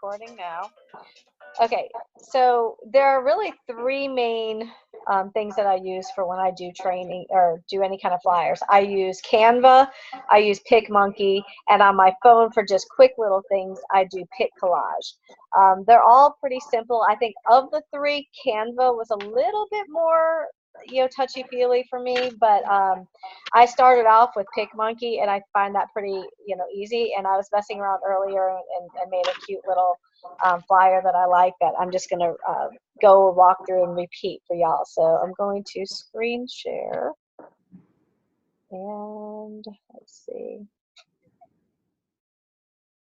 recording now. Okay, so there are really three main things that I use for when I do training or do any kind of flyers. I use Canva, I use PicMonkey, and on my phone for just quick little things, I do Pic Collage. They're all pretty simple. I think of the three, Canva was a little bit more, touchy-feely for me, but I started off with PicMonkey, and I find that pretty, easy. And I was messing around earlier and made a cute little flyer that I like that I'm just going to go walk through and repeat for y'all. So I'm going to screen share. And let's see.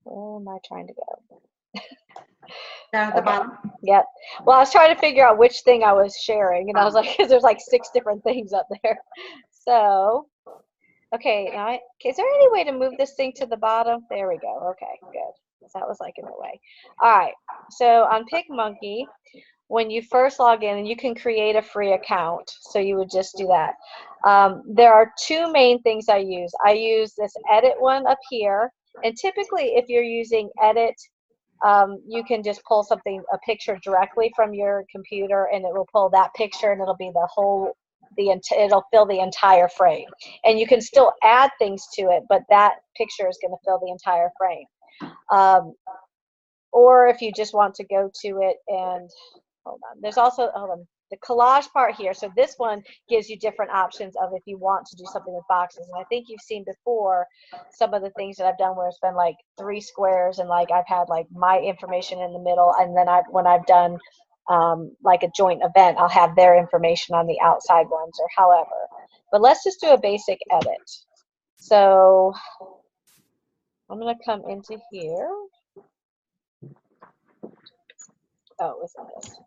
Where am I trying to go? Down at the bottom? Yep. Well, I was trying to figure out which thing I was sharing, and I was like, because there's like 6 different things up there. So, okay, now is there any way to move this thing to the bottom? There we go. Okay, good. That was like in the way. All right. So on PicMonkey, when you first log in, and you can create a free account, so you would just do that. There are 2 main things I use. I use this edit one up here, and typically if you're using edit, you can just pull a picture directly from your computer, and it will pull that picture, and it'll be it'll fill the entire frame. And you can still add things to it, but that picture is going to fill the entire frame. Or if you just want to go to it and there's also the collage part here. So this one gives you different options of if you want to do something with boxes. And I think you've seen before some of the things that I've done where it's been like 3 squares, and like I've had like my information in the middle, and then when I've done like a joint event, I'll have their information on the outside ones, or however. But let's just do a basic edit. So I'm going to come into here. Oh, it's this.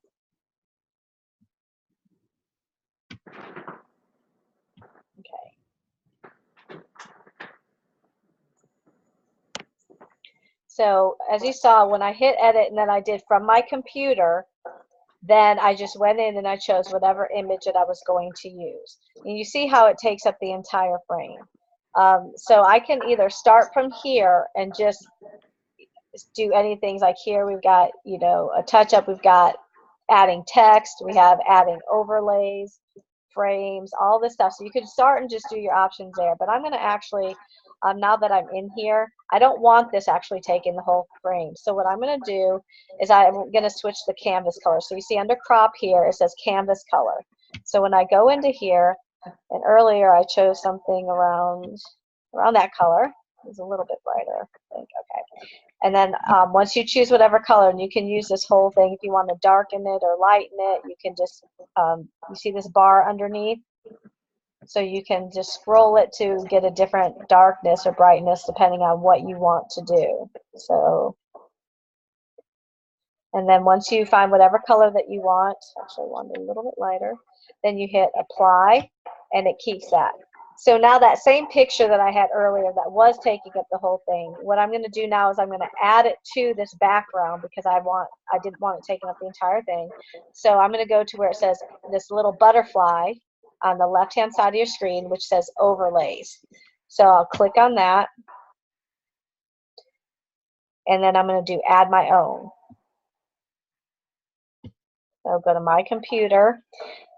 Okay. So as you saw, when I hit edit and then I did from my computer, then I just went in and I chose whatever image that I was going to use. And you see how it takes up the entire frame. So I can either start from here and just do anything. Like here we've got, a touch up, we've got adding text, we have adding overlays, frames, all this stuff. So you can start and just do your options there. But I'm going to actually, now that I'm in here, I don't want this actually taking the whole frame. So what I'm going to do is I'm going to switch the canvas color. So you see under crop here, it says canvas color. So when I go into here, and earlier I chose something around that color. It was a little bit brighter, I think. Okay. And then once you choose whatever color, and you can use this whole thing if you want to darken it or lighten it, you can just, you see this bar underneath? So you can just scroll it to get a different darkness or brightness depending on what you want to do. So, and then once you find whatever color that you want, actually I want it a little bit lighter, then you hit apply, and it keeps that. So now that same picture that I had earlier that was taking up the whole thing, what I'm going to do now is I'm going to add it to this background because I didn't want it taking up the entire thing. So I'm going to go to where it says this little butterfly on the left-hand side of your screen, which says overlays. So I'll click on that, and then I'm going to do add my own. So I'll go to my computer,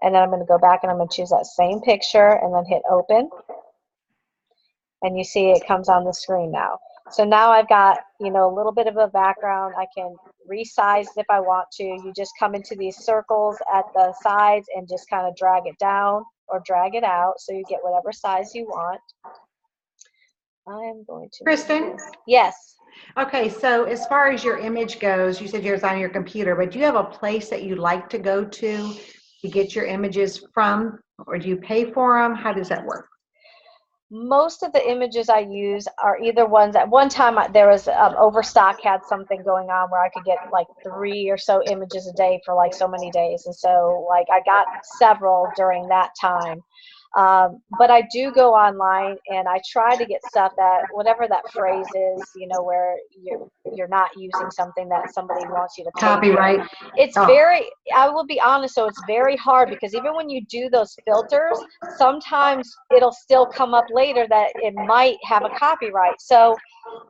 and then I'm going to go back and I'm going to choose that same picture and then hit open. And you see it comes on the screen now. So now I've got, a little bit of a background. I can resize if I want to. You just come into these circles at the sides and just kind of drag it down or drag it out so you get whatever size you want. I'm going to. Kristen? Yes. Okay, so as far as your image goes, you said yours on your computer, but do you have a place that you like to go to get your images from, or do you pay for them? How does that work? Most of the images I use are either ones. At one time there was Overstock had something going on where I could get like 3 or so images a day for like so many days, and so like I got several during that time. But I do go online and I try to get stuff that, whatever that phrase is, you know, where you're not using something that somebody wants you to pay for. Copyright. It's very, I will be honest, so it's very hard because even when you do those filters, sometimes it'll still come up later that it might have a copyright. So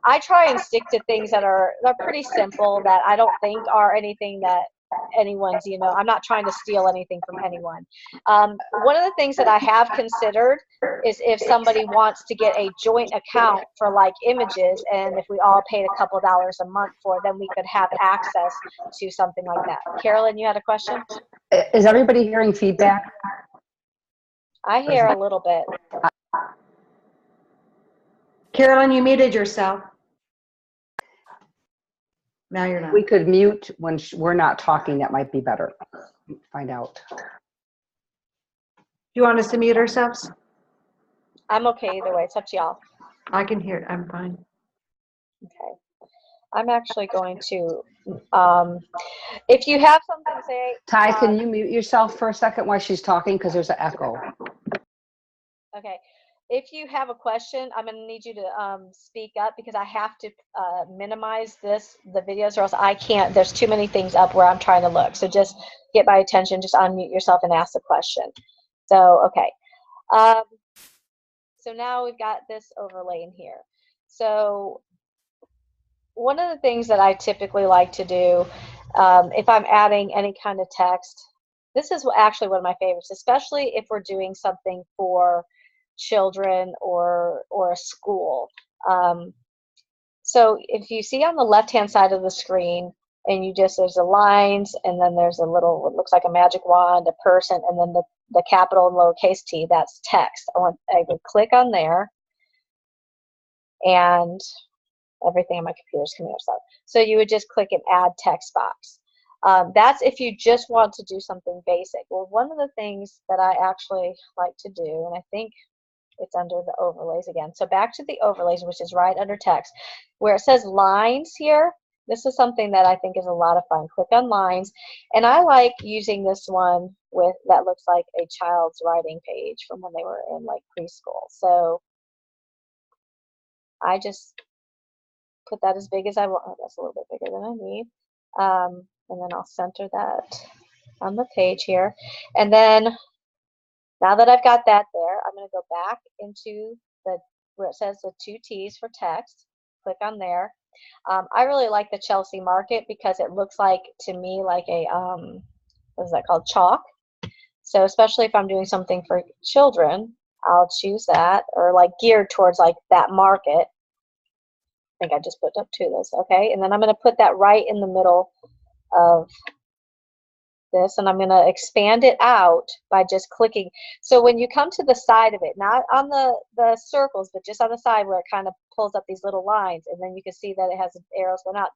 I try and stick to things that are pretty simple, that I don't think are anything that anyone's, you know, I'm not trying to steal anything from anyone. One of the things that I have considered is if somebody wants to get a joint account for like images, and if we all paid a couple dollars a month for it, then we could have access to something like that. Carolyn, you had a question? Is everybody hearing feedback? I hear a little bit. Carolyn, you muted yourself. Now you're not. We could mute when we're not talking. That might be better. Find out. Do you want us to mute ourselves? I'm okay either way. It's up to y'all. I can hear it. I'm fine. Okay. I'm actually going to, if you have something to say. Ty, can you mute yourself for a second while she's talking? Because there's an echo. Okay. If you have a question, I'm going to need you to speak up because I have to minimize the videos or else I can't. There's too many things up where I'm trying to look. So just get my attention, just unmute yourself and ask the question. So, okay. So now we've got this overlay in here. So one of the things that I typically like to do if I'm adding any kind of text, this is actually one of my favorites, especially if we're doing something for children or a school. So if you see on the left hand side of the screen, and there's the lines, and then there's a little, what looks like a magic wand, a person, and then the capital and lowercase t, that's text. I would click on there, and everything on my computer is coming up. So you would just click an add text box. That's if you just want to do something basic. Well, one of the things that I actually like to do, and I think it's under the overlays again. So back to the overlays, which is right under text, where it says lines here. This is something that I think is a lot of fun. Click on lines, and I like using this one that looks like a child's writing page from when they were in like preschool. So I just put that as big as I want. Oh, that's a little bit bigger than I need. And then I'll center that on the page here. And then now that I've got that there, I'm going to go back into where it says the 2 T's for text. Click on there. I really like the Chelsea Market because it looks like, to me, like a, what is that called, chalk. So especially if I'm doing something for children, I'll choose that, or like geared towards like that market. I think I just put up 2 of those, okay? And then I'm going to put that right in the middle of this, and I'm going to expand it out by just clicking. So when you come to the side of it, not on the circles, but just on the side where it kind of pulls up these little lines, and then you can see that it has arrows going out,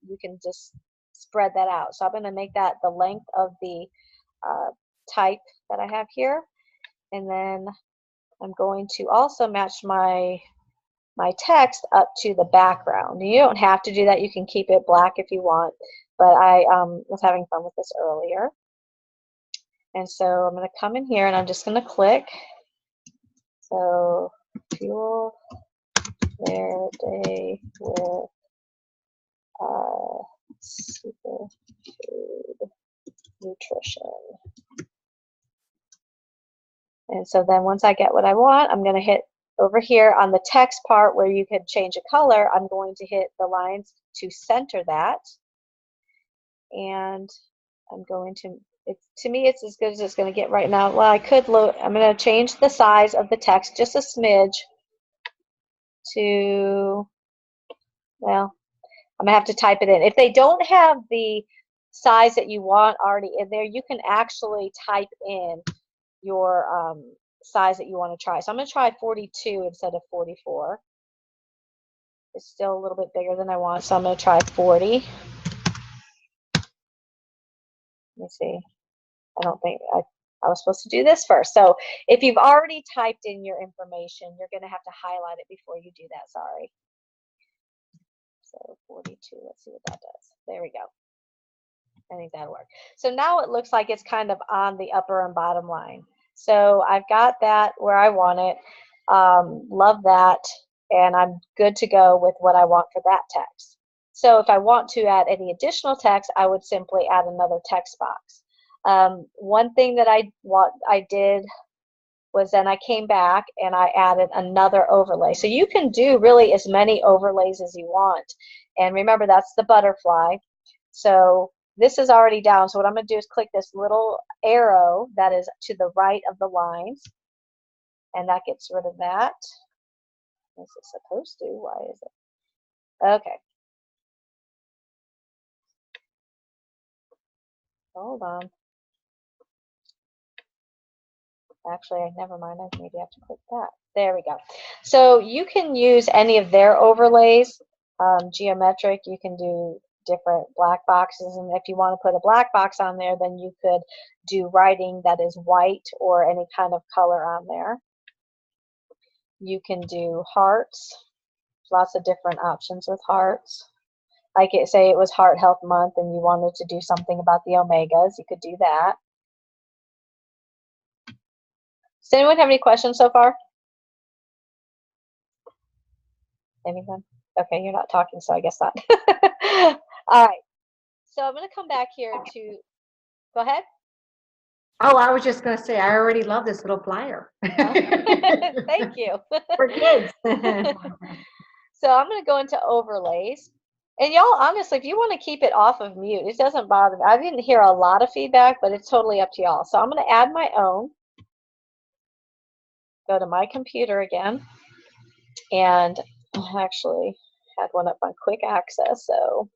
you can just spread that out. So I'm going to make that the length of the type that I have here, and then I'm going to also match my text up to the background. You don't have to do that. You can keep it black if you want, but I was having fun with this earlier. And so I'm going to come in here and I'm just going to click. So fuel their day with superfood nutrition. And so then once I get what I want, I'm going to hit over here on the text part where you could change a color. I'm going to hit the lines to center that. And I'm going to, to me, it's as good as it's going to get right now. Well, I'm going to change the size of the text just a smidge to, well, I'm going to have to type it in. If they don't have the size that you want already in there, you can actually type in your size that you want to try. So I'm going to try 42 instead of 44. It's still a little bit bigger than I want, so I'm going to try 40. Let me see. I don't think I was supposed to do this first. So if you've already typed in your information, you're going to have to highlight it before you do that. Sorry. So 42. Let's see what that does. There we go. I think that'll work. So now it looks like it's kind of on the upper and bottom line. So I've got that where I want it. Love that. And I'm good to go with what I want for that text. So if I want to add any additional text, I would simply add another text box. One thing that I did was then I came back and I added another overlay. So you can do really as many overlays as you want. And remember, that's the butterfly. So this is already down. So what I'm going to do is click this little arrow that is to the right of the lines. And that gets rid of that. Is it supposed to? Why is it? Okay. Hold on. Actually, never mind. I maybe have to click that. There we go. So you can use any of their overlays. Geometric, you can do different black boxes. And if you want to put a black box on there, then you could do writing that is white or any kind of color on there. You can do hearts. Lots of different options with hearts. Like say it was Heart Health Month and you wanted to do something about the omegas, you could do that. Does anyone have any questions so far? Anyone? Okay, you're not talking, so I guess not. All right. So I'm going to come back here to, go ahead. Oh, I was just going to say, I already love this little flyer. Thank you. For kids. So I'm going to go into overlays. And y'all, honestly, if you want to keep it off of mute, it doesn't bother me. I didn't hear a lot of feedback, but it's totally up to y'all. So I'm going to add my own. Go to my computer again. And I actually had one up on quick access. So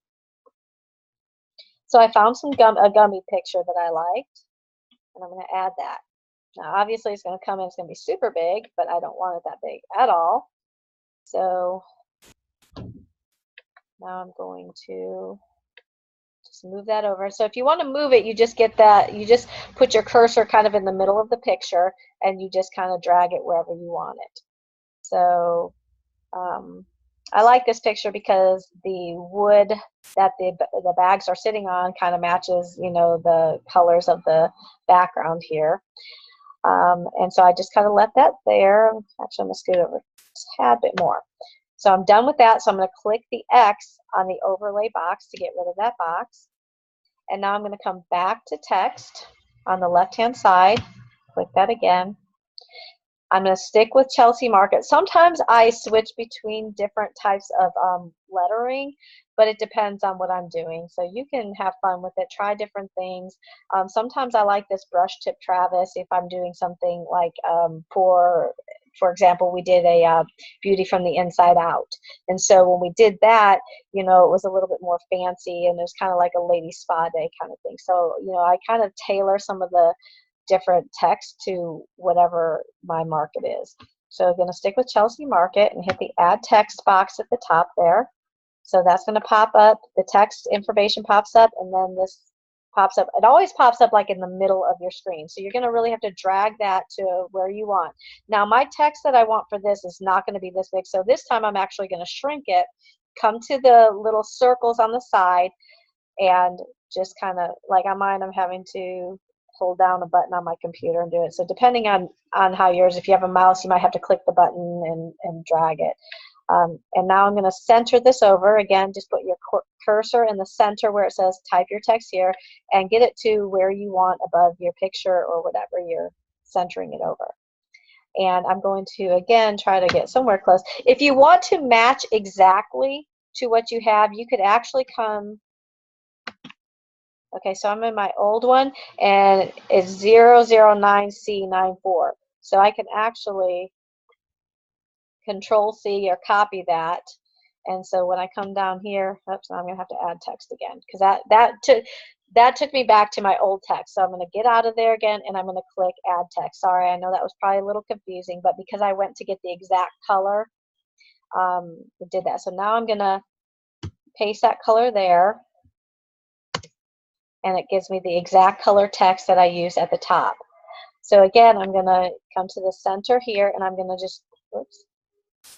I found a gummy picture that I liked. And I'm going to add that. Now, obviously, it's going to come in. It's going to be super big, but I don't want it that big at all. So now I'm going to just move that over. So if you want to move it, you just get that. You just put your cursor kind of in the middle of the picture, and you just kind of drag it wherever you want it. So I like this picture because the wood that the bags are sitting on kind of matches, you know, the colors of the background here. And so I just kind of left that there. Actually, I'm going to scoot over a tad bit more. So I'm done with that. So I'm going to click the X on the overlay box to get rid of that box. And now I'm going to come back to text on the left-hand side. Click that again. I'm going to stick with Chelsea Market. Sometimes I switch between different types of lettering, but it depends on what I'm doing. So you can have fun with it. Try different things. Sometimes I like this brush tip Travis if I'm doing something like for example, we did a beauty from the inside out. And so when we did that, you know, it was a little bit more fancy and it was kind of like a lady spa day kind of thing. So, you know, I kind of tailor some of the different text to whatever my market is. So I'm going to stick with Chelsea Market and hit the add text box at the top there. So that's going to pop up. The text information pops up, and then this pops up. It always pops up like in the middle of your screen. So you're going to really have to drag that to where you want. Now my text that I want for this is not going to be this big. So this time I'm actually going to shrink it, come to the little circles on the side, and just kind of like on mine, I'm having to hold down a button on my computer and do it. So depending on how yours, if you have a mouse, you might have to click the button and drag it. And now I'm going to center this over. Again, just put your cursor in the center where it says type your text here and get it to where you want above your picture or whatever you're centering it over. And I'm going to, again, try to get somewhere close. If you want to match exactly to what you have, you could actually come. Okay, so I'm in my old one, and it's 009C94. So I can actually Control-C or copy that. And so when I come down here, oops, now I'm going to have to add text again because that took me back to my old text. So I'm going to get out of there again, and I'm going to click Add Text. Sorry, I know that was probably a little confusing, but because I went to get the exact color, it did that. So now I'm going to paste that color there. And it gives me the exact color text that I use at the top. So again, I'm going to come to the center here, and I'm going to just, I'm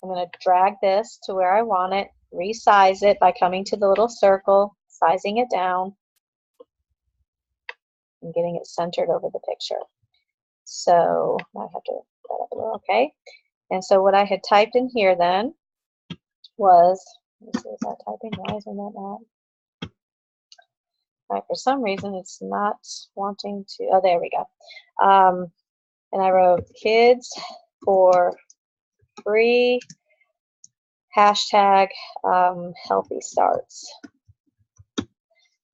going to drag this to where I want it, resize it by coming to the little circle, sizing it down, and getting it centered over the picture. So I have to put that up a little, okay. And so what I had typed in here then was, let's see, is that typing? Why isn't that not? Right, for some reason it's not wanting to, oh, there we go. And I wrote kids for free, hashtag healthy starts.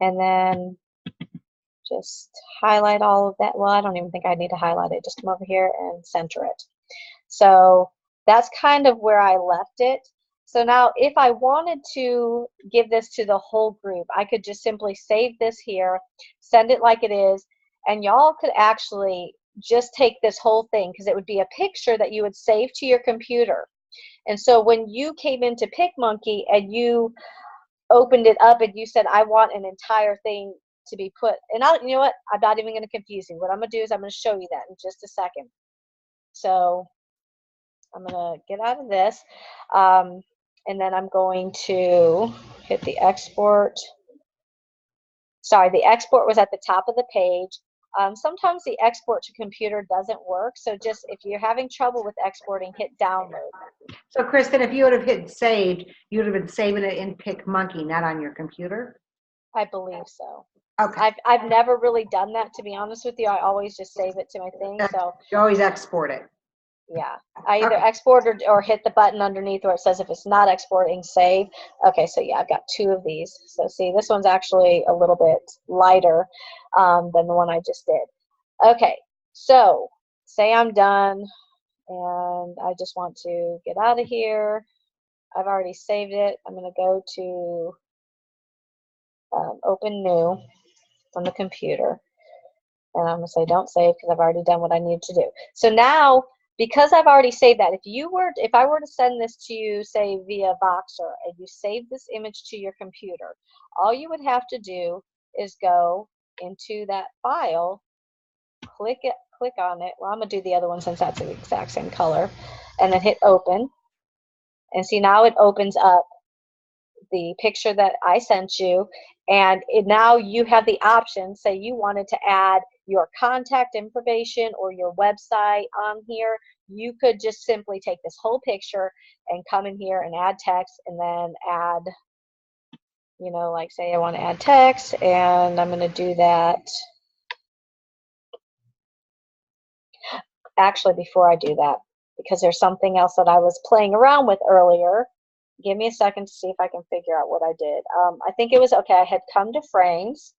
And then just highlight all of that. Well, I don't even think I need to highlight it. Just come over here and center it. So that's kind of where I left it. So now if I wanted to give this to the whole group, I could just simply save this here, send it like it is, and y'all could actually just take this whole thing, because it would be a picture that you would save to your computer. And so when you came into PicMonkey and you opened it up and you said, I want an entire thing to be put, and you know what, I'm not even going to confuse you. What I'm going to do is I'm going to show you that in just a second. So I'm going to get out of this, and then I'm going to hit the export. Sorry, the export was at the top of the page. Sometimes the export to computer doesn't work, so just if you're having trouble with exporting, hit download. So Kristen, if you would have hit saved, you would have been saving it in PicMonkey, not on your computer? I believe so. Okay. I've never really done that, to be honest with you. I always just save it to my thing. So You always export it. yeah, I either Okay. export or hit the button underneath where it says if it's not exporting, save. Okay, so yeah, I've got 2 of these. So see, this one's actually a little bit lighter than the one I just did. Okay, so say I'm done and I just want to get out of here. I've already saved it. I'm going to go to open new on the computer. And I'm going to say don't save because I've already done what I need to do. So now, because I've already saved that, if I were to send this to you, say via Voxer, and you save this image to your computer, all you would have to do is go into that file, click on it. Well, I'm going to do the other one since that's the exact same color, and then hit open. And see, now it opens up the picture that I sent you, and now you have the option. Say you wanted to add your contact information or your website on here, you could just simply take this whole picture and come in here and add text, and then add, you know, like say I want to add text, and I'm going to do that. Actually, before I do that, because there's something else that I was playing around with earlier. Give me a second to see if I can figure out what I did. I think it was, okay, I had come to frames.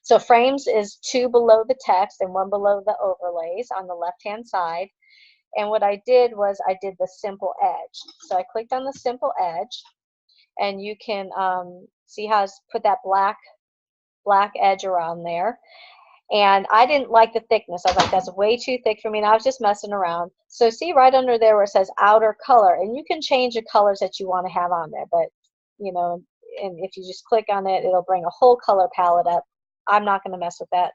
So frames is 2 below the text and 1 below the overlays on the left-hand side. And what I did was I did the simple edge. So I clicked on the simple edge, and you can see how it's put that black edge around there. And I didn't like the thickness. I was like, that's way too thick for me, and I was just messing around. So see right under there where it says outer color, and you can change the colors that you want to have on there, but you know, and if you just click on it, it'll bring a whole color palette up. I'm not going to mess with that,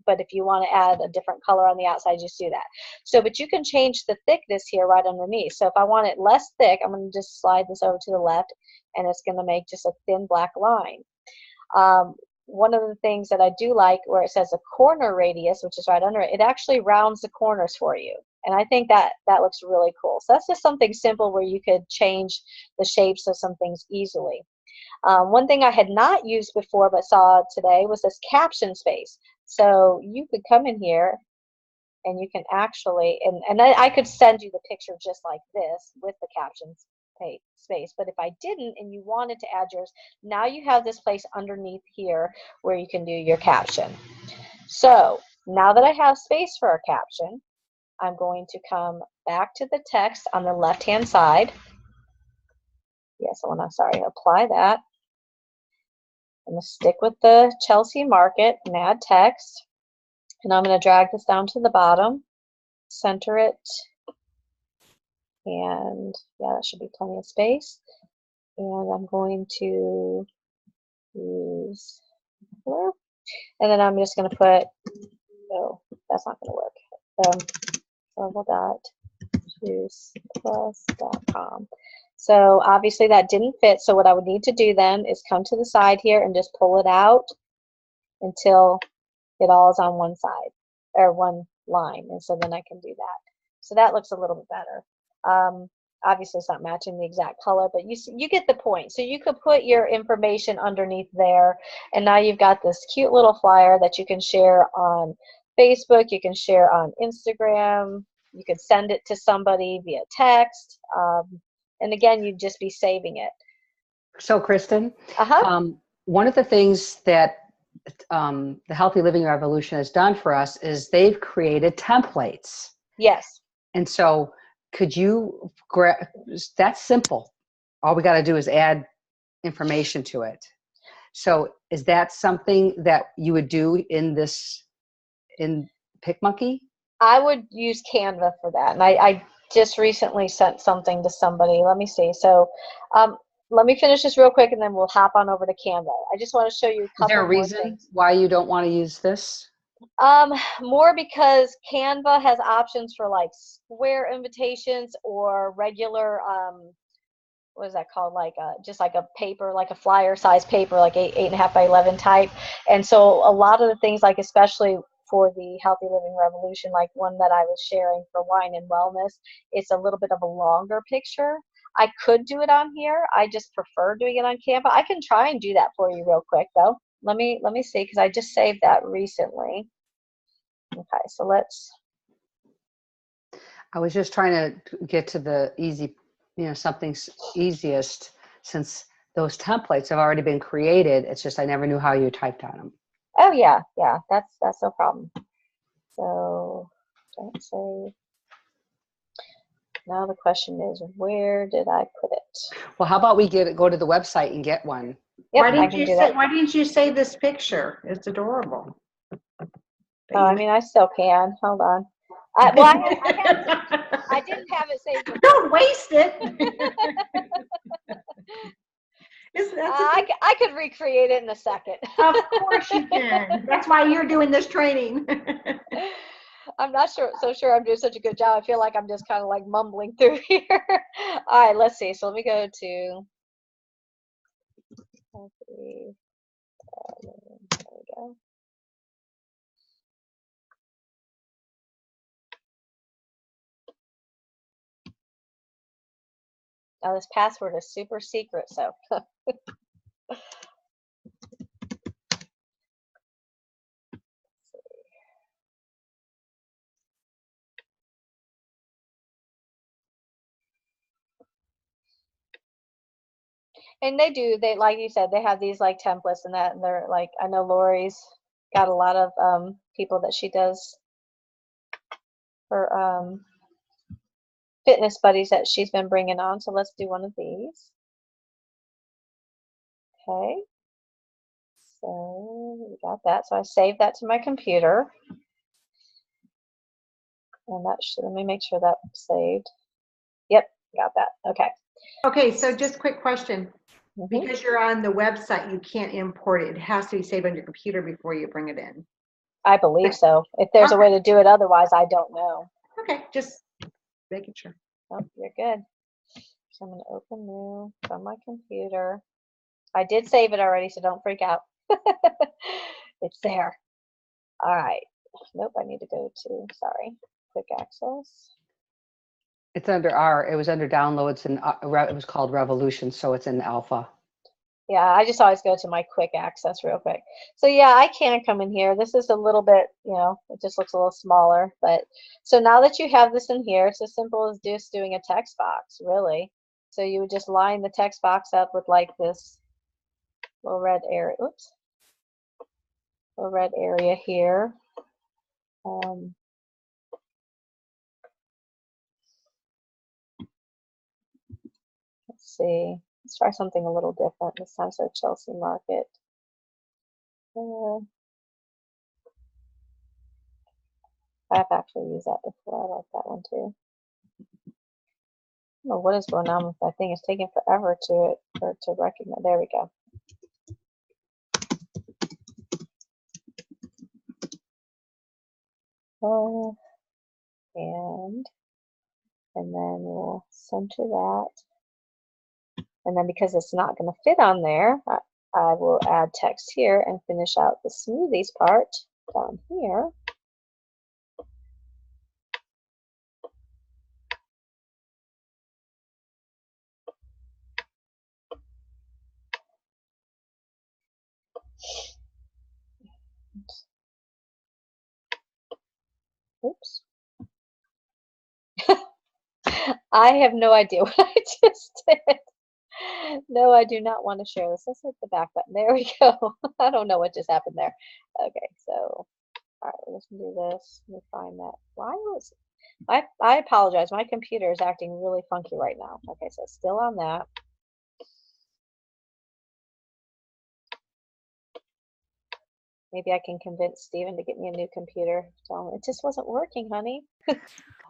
but if you want to add a different color on the outside, just do that. So, but you can change the thickness here right underneath. So if I want it less thick, I'm going to just slide this over to the left, and it's going to make just a thin black line. One of the things that I do like where it says a corner radius, which is right under it, it actually rounds the corners for you. And I think that looks really cool. So that's just something simple where you could change the shapes of some things easily. One thing I had not used before but saw today was this caption space. So you could come in here and you can actually, and I could send you the picture just like this with the captions space. But if I didn't and you wanted to add yours, now you have this place underneath here where you can do your caption. So now that I have space for a caption, I'm going to come back to the text on the left hand side. Yes, I want to, apply that. I'm going to stick with the Chelsea Market and add text. And I'm going to drag this down to the bottom, center it, and yeah, that should be plenty of space. And I'm going to use color, and then I'm just going to put, no, that's not going to work, level.juiceplus.com. So obviously that didn't fit, so what I would need to do then is come to the side here and just pull it out until it all is on one side, or one line. And so then I can do that. So that looks a little bit better. Obviously it's not matching the exact color, but you get the point. So you could put your information underneath there, and now you've got this cute little flyer that you can share on Facebook, you can share on Instagram, you could send it to somebody via text, and again, you'd just be saving it. So Kristen, Uh-huh. one of the things that the Healthy Living Revolution has done for us is they've created templates. Yes. And so could you, that's simple. All we got to do is add information to it. So is that something that you would do in PicMonkey? I would use Canva for that. And I just recently sent something to somebody. Let me see. So let me finish this real quick and then we'll hop on over to Canva. I just want to show you a couple Is there a more reason things. why you don't want to use this? More because Canva has options for like square invitations or regular, what is that called? Like just like a paper, like a flyer size paper, like 8.5 by 11 type. And so a lot of the things, like especially for the Healthy Living Revolution, like one that I was sharing for wine and wellness, it's a little bit of a longer picture. I could do it on here. I just prefer doing it on Canva. I can try and do that for you real quick though. Let me see, because I just saved that recently. Okay, so let's. I was just trying to get to the easy, something's easiest, since those templates have already been created. It's just I never knew how you typed on them. Oh yeah, that's no problem. So don't say. Now the question is, where did I put it? Well, how about we go to the website and get one? Yep, Why I didn't can you do say? that. Why didn't you save this picture? It's adorable. Oh, I mean, I still can. Hold on. I didn't have it saved before. Don't waste it. I could recreate it in a second. Of course you can. That's why you're doing this training. I'm not sure I'm doing such a good job. I feel like I'm just kind of like mumbling through here. All right, let's see. So let me go to. There we go. Now this password is super secret, so. And they like you said, they have these like templates and that, and they're like, I know Lori's got a lot of people that she does her fitness buddies that she's been bringing on. So let's do one of these. Okay. So we got that. So I saved that to my computer. And that should, let me make sure that's saved. Yep, got that. Okay. Okay, so just quick question. Mm-hmm. Because you're on the website, you can't import it. It has to be saved on your computer before you bring it in. I believe so. If there's a way to do it otherwise, I don't know. Okay, just making sure. Oh, you're good. So I'm going to open new from my computer. I did save it already, so don't freak out. It's there. All right. Nope, I need to go to, sorry, quick access. It's under it was under downloads, and it was called Revolution, so it's in alpha. Yeah, I just always go to my quick access real quick. So yeah, I can come in here. This is a little bit, it just looks a little smaller. But so now that you have this in here, it's as simple as just doing a text box, really. So you would just line the text box up with like this little red area. Oops. Little red area here. Let's see. Let's try something a little different this time. So Chelsea Market. I've actually used that before. I like that one too. I don't know what is going on with that thing. It's taking forever to recognize. There we go. And then we'll center that. And then because it's not going to fit on there, I will add text here and finish out the smoothies part down here. Oops. I have no idea what I just did. No, I do not want to share this. Let's hit the back button. There we go. I don't know what just happened there. Okay, so, all right, let's do this. Let me find that. Why was I apologize. My computer is acting really funky right now. Okay, so still on that. Maybe I can convince Steven to get me a new computer. So it just wasn't working, honey.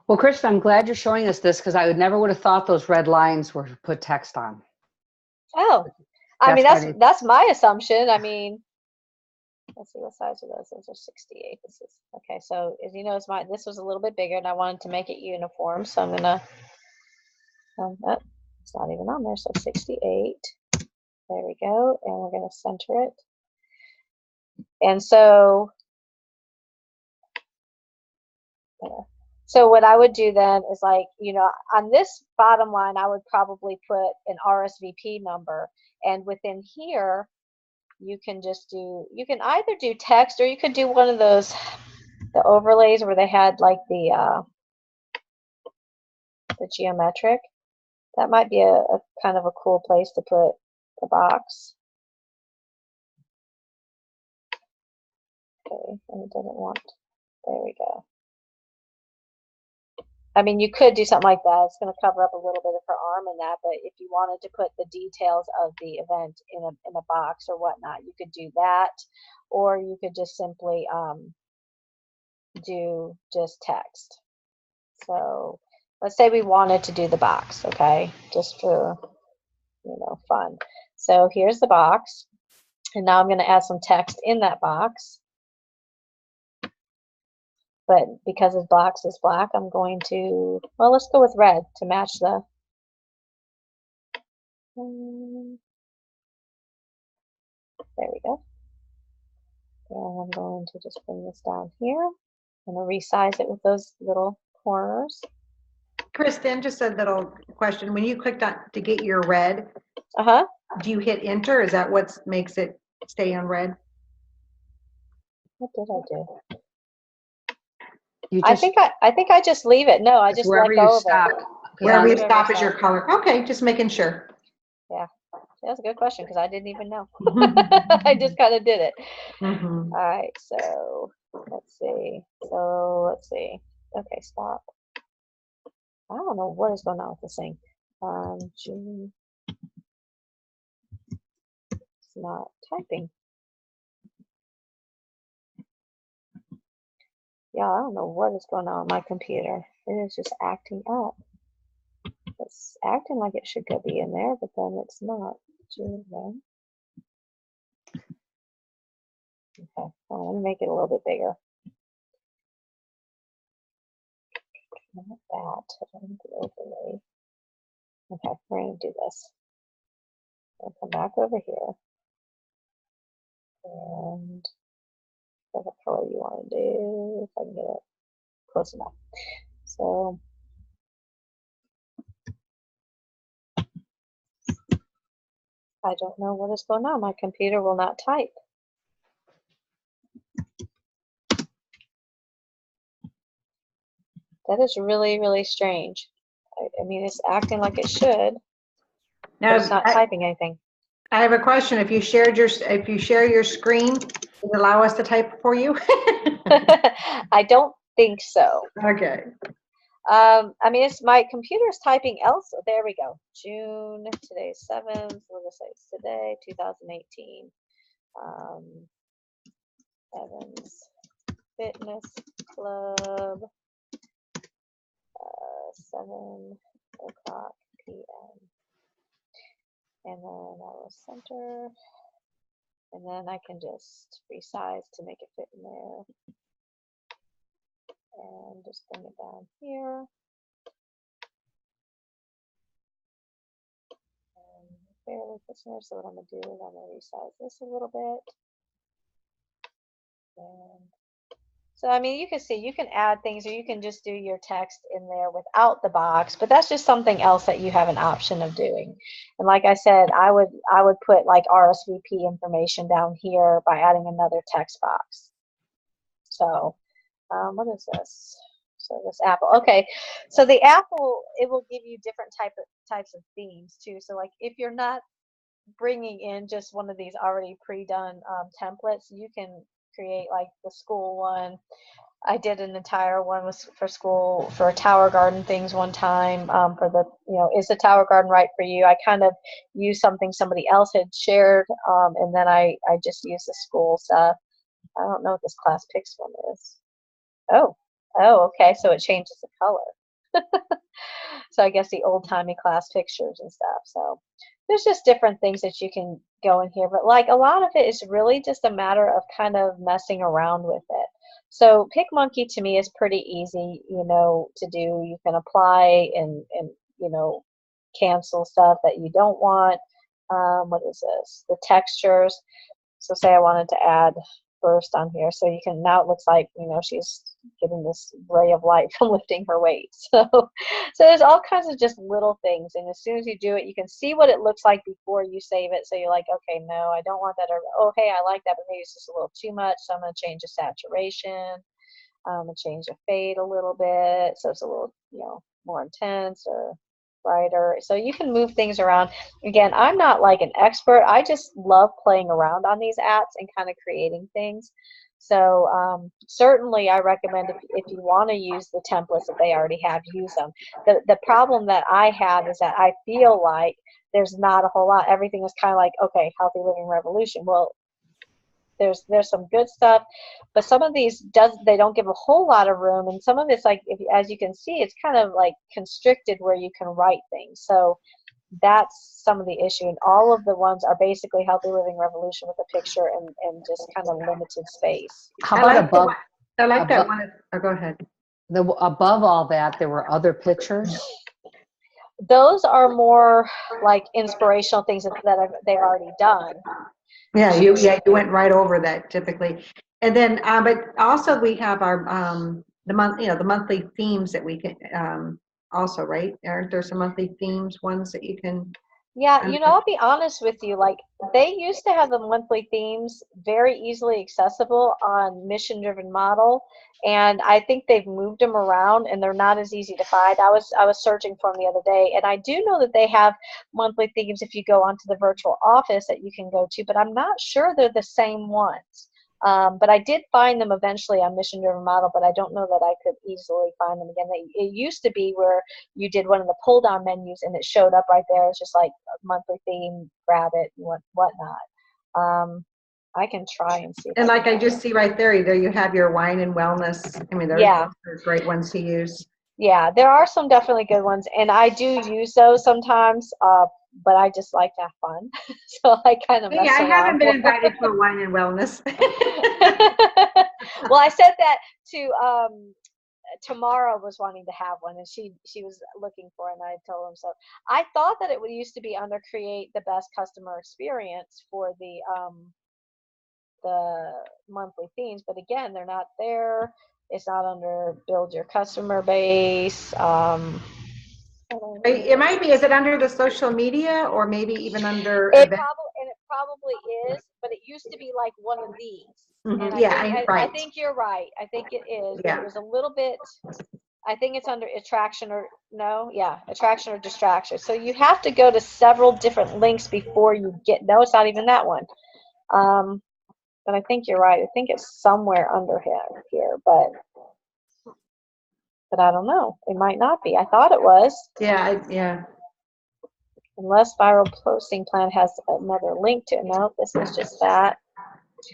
Well, Kristen, I'm glad you're showing us this because I would have thought those red lines were to put text on. Oh, I mean, That's why that's my assumption. I mean, let's see what size are those. Those are 68. This is okay. So as you notice, this was a little bit bigger, and I wanted to make it uniform. So I'm gonna. Oh, it's not even on there. So 68. There we go, and we're gonna center it. And so, so what I would do then is, like, you know, on this bottom line, I would probably put an RSVP number, and within here, you can just you can either do text, or you could do one of those, the overlays where they had like the geometric. That might be a kind of a cool place to put the box. Okay, and it doesn't want, there we go. I mean, you could do something like that. It's going to cover up a little bit of her arm and that, but if you wanted to put the details of the event in a box or whatnot, you could do that, or you could just simply do just text. So let's say we wanted to do the box, okay, just for, you know, fun. So here's the box, and now I'm going to add some text in that box. But because his box is black, I'm going to, well, let's go with red to match the, there we go. And I'm going to just bring this down here. I'm going to resize it with those little corners. Kristen, just a little question. When you clicked on to get your red, do you hit enter? Is that what makes it stay on red? What did I do? You just, I think I just leave it. No, I just let go of it. Wherever you stop is your color. Okay, just making sure. Yeah, that's a good question because I didn't even know. I just kind of did it. All right, so let's see. Okay, stop. I don't know what is going on with this thing. June. It's not typing. Yeah, I don't know what is going on with my computer. It is just acting up. It's acting like it should go be in there, but then it's not. June 1. Okay, well, let me make it a little bit bigger. Not that. I don't need the overlay. Okay, we're going to do this. I'll come back over here. And whatever color you want to do, if I can get it close enough. So I don't know what is going on. My computer will not type. That is really, really strange. I mean, it's acting like it should, but it's not typing anything. I have a question. If you share your screen, does it allow us to type for you? I don't think so. Okay. I mean, it's my computer's typing else. There we go. June, today's 7th. We'll just say it's today, 2018. Evans Fitness Club, 7 o'clock p.m. And then I will center, and then I can just resize to make it fit in there. And just bring it down here. And bear with listeners, so what I'm going to do is I'm going to resize this a little bit. And So, I mean, you can see, you can add things or you can just do your text in there without the box, but that's just something else that you have an option of doing. And like I said, I would put like RSVP information down here by adding another text box. So, what is this? So this Apple. Okay. So the Apple, it will give you different types of themes too. So like if you're not bringing in just one of these already pre-done templates, you can create like the school one. I did an entire one was for school for Tower Garden things one time for the, is the Tower Garden right for you? I kind of used something somebody else had shared, and then I just used the school stuff. I don't know what this class picks one is. Oh, okay. So it changes the color. So I guess the old-timey class pictures and stuff. So there's just different things that you can go in here. But like a lot of it is really just a matter of kind of messing around with it. So PicMonkey to me is pretty easy, to do. You can apply and cancel stuff that you don't want. What is this? The textures. So say I wanted to add burst on here. So you can, now it looks like, she's getting this ray of light from lifting her weight. So there's all kinds of just little things. And as soon as you do it, you can see what it looks like before you save it. So you're like, okay, no, I don't want that. Or, oh, hey, I like that, but maybe it's just a little too much. So I'm going to change the saturation. And change the fade a little bit. So it's a little, more intense or brighter. So you can move things around. Again, I'm not like an expert. I just love playing around on these apps and kind of creating things. So certainly I recommend if you want to use the templates that they already have, use them. The problem that I have is that I feel like there's not a whole lot. Everything is kind of like, okay, Healthy Living Revolution. Well, there's some good stuff, but some of these they don't give a whole lot of room, and some of it's like, as you can see, it's kind of like constricted where you can write things. So that's some of the issue, and all of the ones are basically Healthy Living Revolution with a picture and just kind of limited space. How about above? I like that above, one. Oh, go ahead. above all that, there were other pictures. Those are more like inspirational things that they've already done. Yeah, you went right over that typically, and then but also we have our the monthly themes that we can also, right? Aren't there some monthly themes ones that you can? Yeah, I'll be honest with you. Like they used to have the monthly themes very easily accessible on Mission Driven Model, and I think they've moved them around and they're not as easy to find. I was searching for them the other day, and I do know that they have monthly themes if you go onto the virtual office that you can go to, but I'm not sure they're the same ones. But I did find them eventually on Mission Driven Model, but I don't know that I could easily find them again. It used to be where you did one of the pull down menus and it showed up right there. It's just like a monthly theme, grab it, and whatnot. I can try and see. And like I just see right there you have your wine and wellness. I mean, those are great ones to use. Yeah, there are some definitely good ones, and I do use those sometimes. But I just like to have fun, so I kind of mess I around. haven't been invited to a wine and wellness. Well, I said that to Tamara was wanting to have one, and she was looking for it, and I told him so. I thought that it used to be under create the best customer experience for the monthly themes, but again, they're not there. It's not under build your customer base. It might be. Is it under the social media or maybe even under it probably is, but it used to be like one of these. Mm-hmm. And right. I think you're right. I think it is. Yeah. It was a little bit. I think it's under attraction attraction or distraction. So you have to go to several different links before you get. No, it's not even that one. But I think you're right. I think it's somewhere under here, but I don't know. It might not be. I thought it was. Yeah. Unless Viral Posting Plan has another link to it. No, this is just that,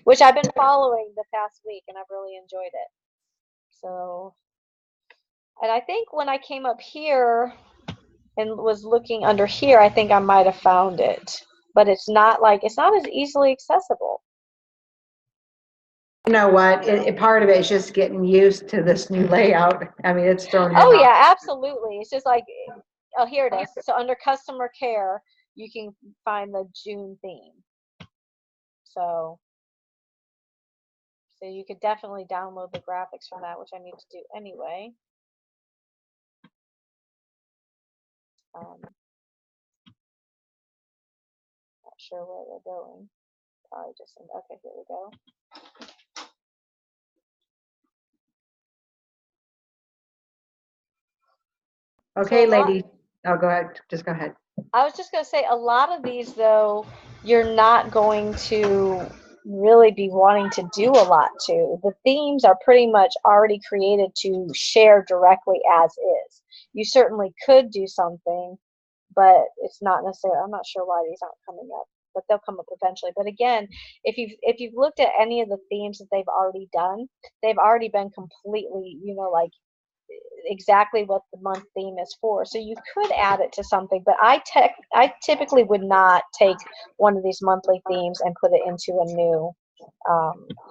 which I've been following the past week, and I've really enjoyed it. So, and I think when I came up here and was looking under here, I think I might have found it, but it's not as easily accessible. You know what? Part of it is just getting used to this new layout. I mean, it's thrown. Oh yeah, absolutely. It's just like, oh, here it is. So under customer care, you can find the June theme. So So you could definitely download the graphics from that, which I need to do anyway. Not sure where they're going. Probably just okay, here we go. Okay, So ladies. Oh, go ahead. Just go ahead. I was just going to say, a lot of these, though, you're not going to really be wanting to do a lot to. The themes are pretty much already created to share directly as is. You certainly could do something, but it's not necessarily, I'm not sure why these aren't coming up, but they'll come up eventually. But again, if you've looked at any of the themes that they've already done, they've already been completely, like exactly what the month theme is for. So you could add it to something, but I typically would not take one of these monthly themes and put it into a new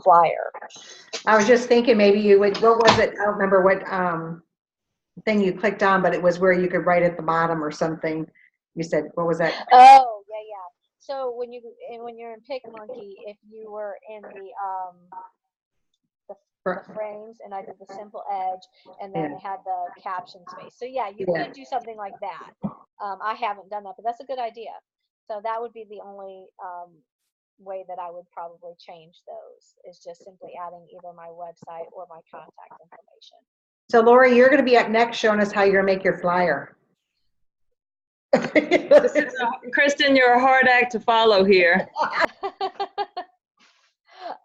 flyer. I was just thinking maybe you would, what was it? I don't remember what thing you clicked on, but it was where you could write at the bottom or something. You said, what was that? Oh, yeah, yeah. So when you're in PicMonkey, if you were in the frames, and I did the simple edge, and then it had the caption space. So yeah, you could do something like that. I haven't done that, but that's a good idea. So that would be the only way that I would probably change those, is just simply adding either my website or my contact information. So Lori, you're going to be up next showing us how you're going to make your flyer. Kristen, you're a hard act to follow here.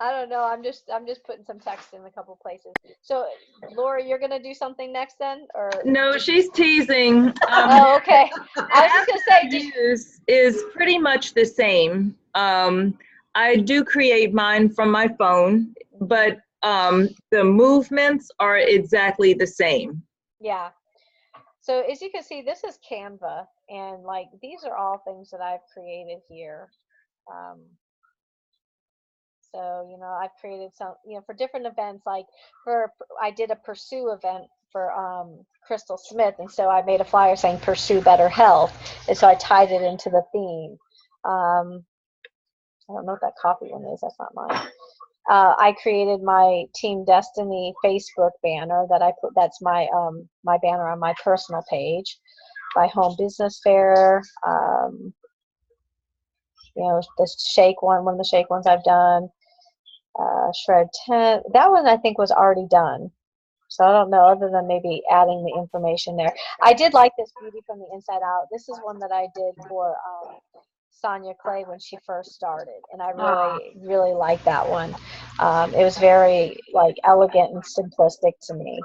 I don't know. I'm just putting some text in a couple places. So, Lori, you're gonna do something next then, or No, she's teasing. oh, okay. I was just gonna say, is pretty much the same. I do create mine from my phone, but the movements are exactly the same. yeah. So as you can see, this is Canva, and like these are all things that I've created here. So, I've created some, for different events, like I did a Pursue event for Crystal Smith, and so I made a flyer saying Pursue Better Health, and so I tied it into the theme. I don't know what that copy one is, that's not mine. I created my Team Destiny Facebook banner that I put, that's my my banner on my personal page, by Home Business Fair. This shake one of the shake ones I've done. Shred 10, that one I think was already done, so I don't know, other than maybe adding the information there. I did like this Beauty from the Inside Out. This is one that I did for Sonia Clay when she first started, and I really liked that one. It was very elegant and simplistic to me.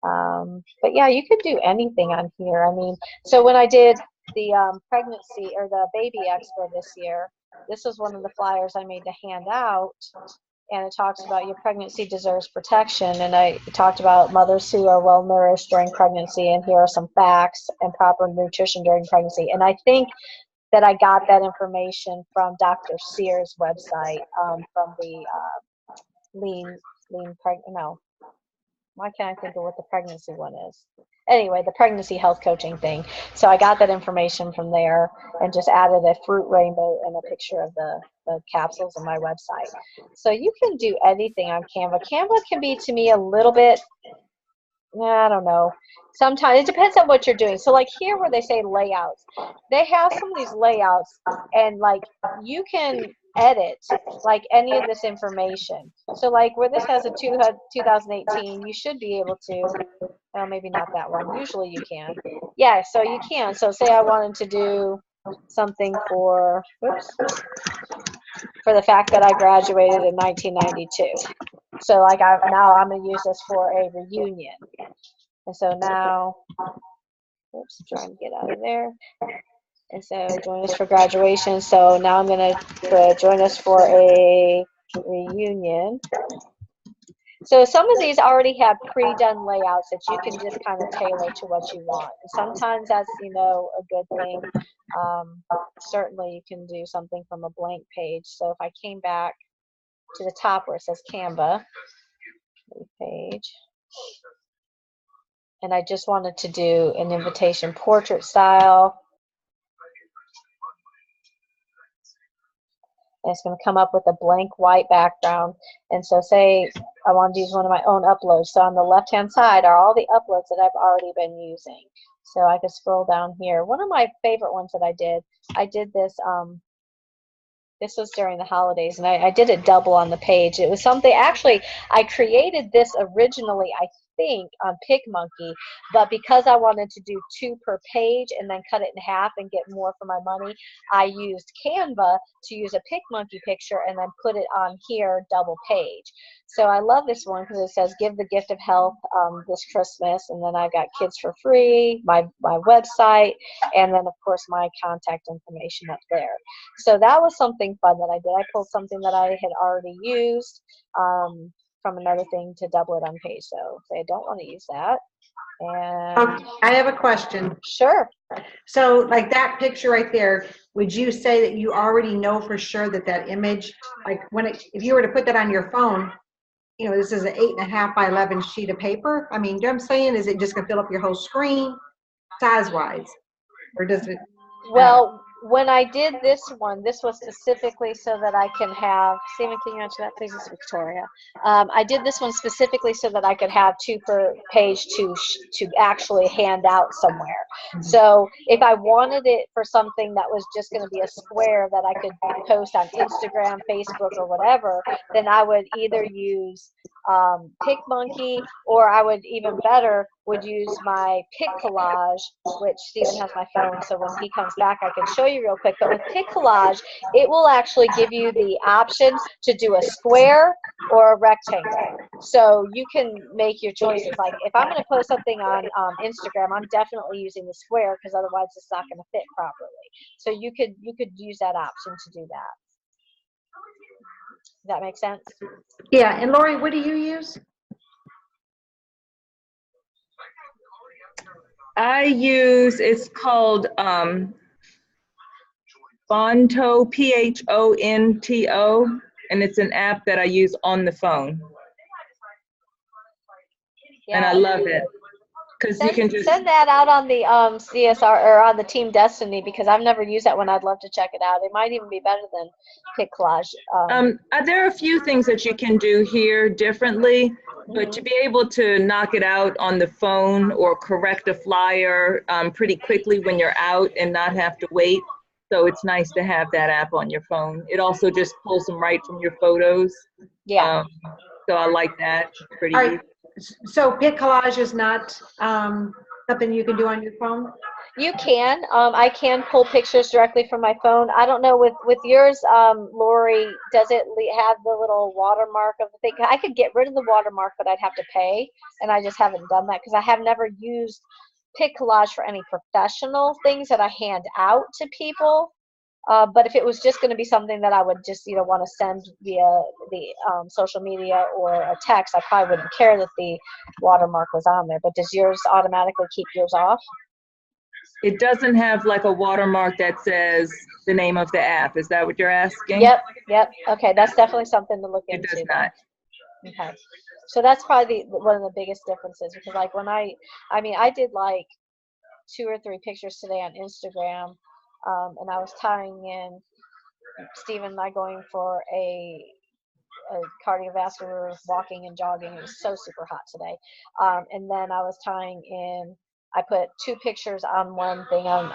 But yeah, you could do anything on here. I mean, so when I did the pregnancy or the baby expo this year, this was one of the flyers I made to hand out. And it talks about your pregnancy deserves protection. And I talked about mothers who are well nourished during pregnancy, and here are some facts and proper nutrition during pregnancy. And I think that I got that information from Dr. Sears' website, from the why can't I think of what the pregnancy one is? Anyway, the pregnancy health coaching thing. So I got that information from there and just added a fruit rainbow and a picture of the capsules on my website. So you can do anything on Canva. Canva can be, to me, a little bit, I don't know. Sometimes it depends on what you're doing. So like here where they say layouts, they have some of these layouts, and you can edit any of this information. So where this has a 2018, you should be able to, well, maybe not that one. Usually you can. Yeah, so you can. So say I wanted to do something for the fact that I graduated in 1992. So now I'm going to use this for a reunion. And so now, trying to get out of there. And so join us for graduation. So now I'm going to join us for a reunion. So some of these already have pre-done layouts that you can just kind of tailor to what you want. And sometimes that's, a good thing. Certainly you can do something from a blank page. So if I came back to the top where it says Canva page, and I just wanted to do an invitation portrait style. and it's going to come up with a blank white background. And so say I want to use one of my own uploads. So on the left-hand side are all the uploads that I've already been using. So I could scroll down here. One of my favorite ones that I did this was during the holidays, and I did it double on the page. It was something, actually, I created this originally, I think, on PicMonkey, but because I wanted to do 2 per page and then cut it in half and get more for my money, I used Canva to use a PicMonkey picture and then put it on here double page. So I love this one because it says, give the gift of health this Christmas, and then I got kids for free, my website, and then, of course, my contact information up there. So that was something fun that I did. I pulled something that I had already used from another thing to double it on page. So say I don't want to use that. And Okay, I have a question. sure. So like that picture right there, would you say that you already know for sure that that image, like if you were to put that on your phone, you know, this is an 8.5 by 11 sheet of paper. I mean, you know what I'm saying? Is it just gonna fill up your whole screen size wise? Or does it? Well, when I did this one, this was specifically so that I can have, Stephen, can you answer that, please? It's Victoria. I did this one specifically so that I could have 2 per page to actually hand out somewhere. So if I wanted it for something that was just going to be a square that I could post on Instagram, Facebook, or whatever, then I would either use PicMonkey, or I would, even better, would use my Pic Collage, which Stephen has my phone, so when he comes back I can show you real quick. But with Pic Collage, it will actually give you the option to do a square or a rectangle. So you can make your choices. Like if I'm going to post something on Instagram, I'm definitely using the square because otherwise it's not going to fit properly. So you could use that option to do that. Does that make sense? Yeah, and Lori, what do you use? I use, it's called Phonto, Phonto, and it's an app that I use on the phone. Yeah. And I love it because you can just send that out on the CSR or on the Team Destiny, because I've never used that one. I'd love to check it out. It might even be better than Pic Collage. There are a few things that you can do here differently, but to be able to knock it out on the phone or correct a flyer pretty quickly when you're out and not have to wait. So it's nice to have that app on your phone. It also just pulls them right from your photos. Yeah. So I like that. It's pretty easy. So Pic Collage is not something you can do on your phone? You can. I can pull pictures directly from my phone. I don't know with yours, Lori, does it have the little watermark of the thing? I could get rid of the watermark, but I'd have to pay, and I just haven't done that because I have never used Pic Collage for any professional things that I hand out to people. But if it was just going to be something that I would just, want to send via the social media or a text, I probably wouldn't care that the watermark was on there. But does yours automatically keep yours off? It doesn't have like a watermark that says the name of the app. Is that what you're asking? Yep. Okay, that's definitely something to look into. It does not. Okay. So that's probably one of the biggest differences, because like when I did like 2 or 3 pictures today on Instagram, and I was tying in Stephen and I going for a cardiovascular walking and jogging. It was so super hot today. And then I was tying in, I put 2 pictures on one thing on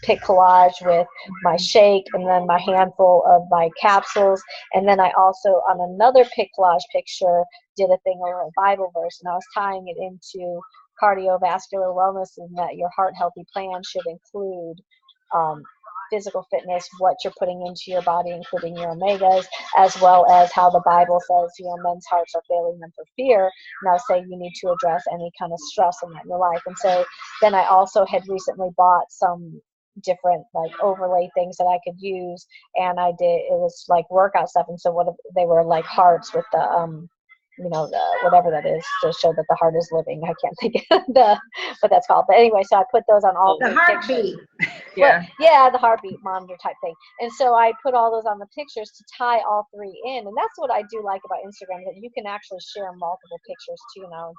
Pic Collage with my shake and then my handful of my capsules. And then I also, on another Pic Collage picture, did a thing over a Bible verse, and I was tying it into cardiovascular wellness, and that your heart healthy plan should include physical fitness, what you're putting into your body, including your omegas, as well as how the Bible says, men's hearts are failing them for fear. And I was saying you need to address any kind of stress in your life. And so then I also had recently bought some different like overlay things that I could use, and it was like workout stuff. And so they were like hearts with the the whatever that is to show that the heart is living. I can't think of what that's called. But anyway, so I put those on all the heartbeat. Yeah. Yeah, the heartbeat monitor type thing. And so I put all those on the pictures to tie all 3 in. And that's what I do like about Instagram, that you can actually share multiple pictures too now. And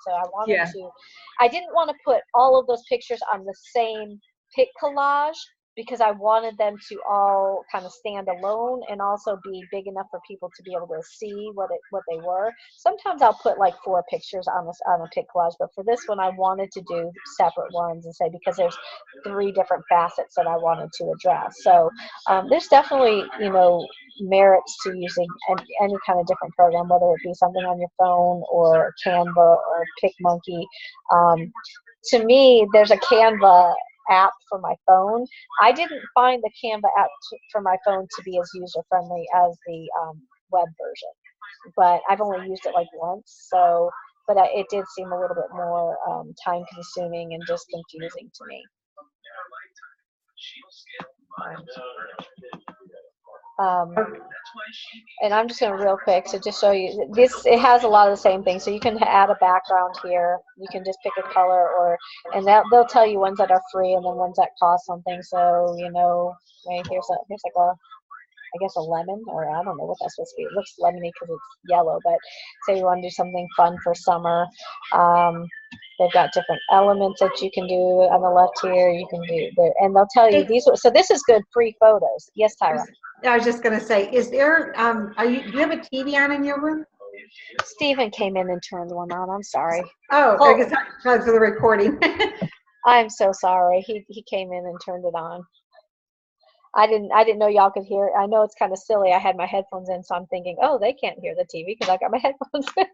so I didn't want to put all of those pictures on the same Pic Collage, because I wanted them to all kind of stand alone and also be big enough for people to be able to see what they were. Sometimes I'll put like 4 pictures on a pic collage, but for this one I wanted to do separate ones and say, because there's 3 different facets that I wanted to address. So there's definitely, merits to using any kind of different program, whether it be something on your phone or Canva or PicMonkey. To me, there's a Canva app for my phone. I didn't find the Canva app for my phone to be as user friendly as the web version, but I've only used it like once. So, but it did seem a little bit more time consuming and just confusing to me. And I'm just going to real quick, so just show you this. It has a lot of the same things. So you can add a background here. You can just pick a color, and they'll tell you ones that are free and then ones that cost something. So right, here's like I guess a lemon, or I don't know what that's supposed to be. It looks lemony because it's yellow, but say you want to do something fun for summer. They've got different elements that you can do on the left here. You can do there, and they'll tell you these. So this is good free photos. Yes, Tyra. I was just going to say, is there, do you have a TV on in your room? Stephen came in and turned one on. I'm sorry. Oh, I guess because of the recording. I'm so sorry. He came in and turned it on. I didn't know y'all could hear it. I know it's kind of silly. I had my headphones in, so I'm thinking, oh, they can't hear the TV because I got my headphones in.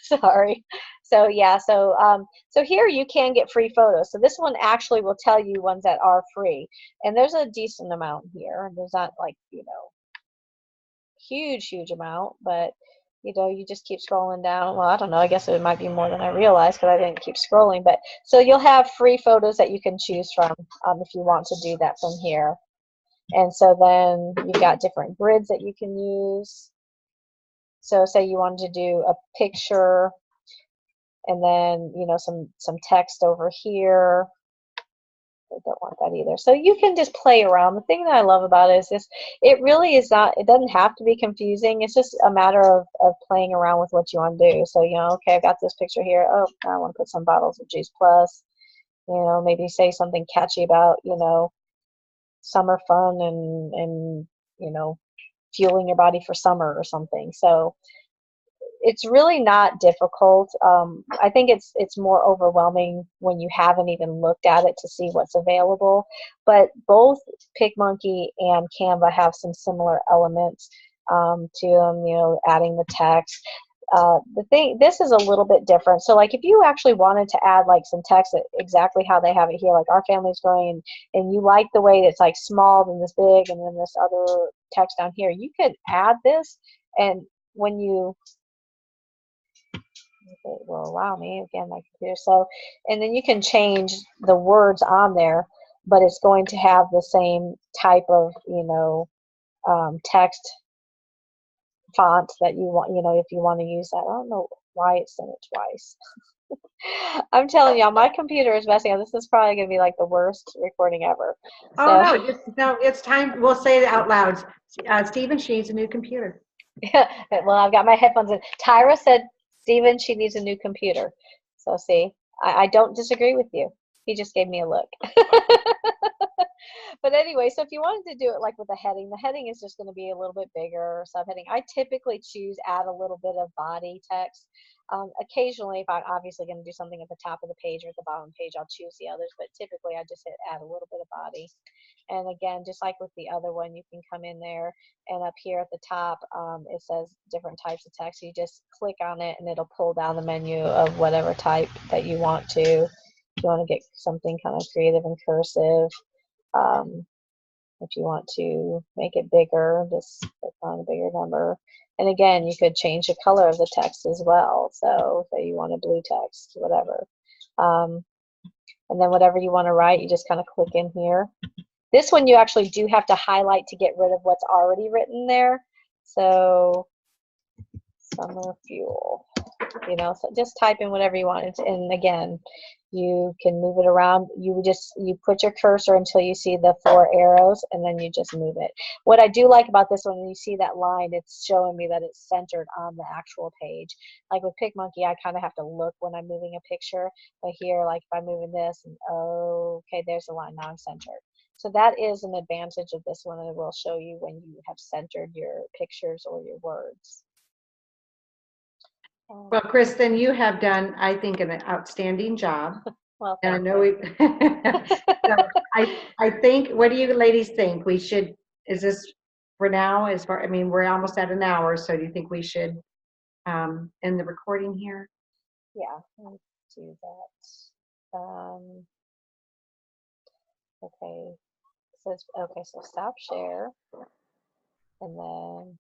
Sorry. So yeah, so here you can get free photos. So this one actually will tell you ones that are free, and there's a decent amount here. There's not like huge amount, but you just keep scrolling down. Well, I don't know. I guess it might be more than I realized because I didn't keep scrolling. But so you'll have free photos that you can choose from if you want to do that from here. And so then you've got different grids that you can use. So say you wanted to do a picture and then, some text over here. I don't want that either. So you can just play around. The thing that I love about it is this, it really is not, it doesn't have to be confusing. It's just a matter of playing around with what you want to do. So, okay, I got this picture here. Oh, I want to put some bottles of Juice Plus. Maybe say something catchy about, summer fun and fueling your body for summer or something. So it's really not difficult. I think it's more overwhelming when you haven't even looked at it to see what's available. But both PicMonkey and Canva have some similar elements to them. Adding the text. This is a little bit different. So like if you actually wanted to add like some text exactly how they have it here, like our family's growing, and you like the way it's like small and this big and then this other text down here, you could add this, and when you it will allow me again my computer, so and then you can change the words on there, but it's going to have the same type of text font that you want, if you want to use that. I don't know why it sent it twice. I'm telling y'all, my computer is messing up. This is probably going to be like the worst recording ever. Oh, no, it's time. We'll say it out loud. Stephen, she needs a new computer. Well, I've got my headphones in. Tyra said, Stephen, she needs a new computer. So see, I don't disagree with you. He just gave me a look. But anyway, so if you wanted to do it like with a heading, the heading is just going to be a little bit bigger, subheading. I typically choose add a little bit of body text. Occasionally, if I'm obviously going to do something at the top of the page or at the bottom page, I'll choose the others. But typically, I just hit add a little bit of body. And again, just like with the other one, you can come in there and up here at the top, it says different types of text. You just click on it and it'll pull down the menu of whatever type that you want to. If you want to get something kind of creative and cursive. If you want to make it bigger, just click on a bigger number. And again, you could change the color of the text as well. So say you want a blue text, whatever. And then whatever you want to write, you just kind of click in here. This one you actually do have to highlight to get rid of what's already written there. So summer fuel, so just type in whatever you want. And again, you can move it around. You put your cursor until you see the 4 arrows, and then you just move it. What I do like about this one, when you see that line, it's showing me that it's centered on the actual page. Like with PicMonkey, I kind of have to look when I'm moving a picture. But here, like if I'm moving this, and okay, there's the line. Now I'm centered. So that is an advantage of this one, and it will show you when you have centered your pictures or your words. Well, Kristen, you have done, I think, an outstanding job. Well, And I thank know we, so I think, what do you ladies think? We should, is this for now, as far, I mean, we're almost at an hour, so do you think we should end the recording here? Yeah, let's do that. Okay, it says, okay, so stop share, and then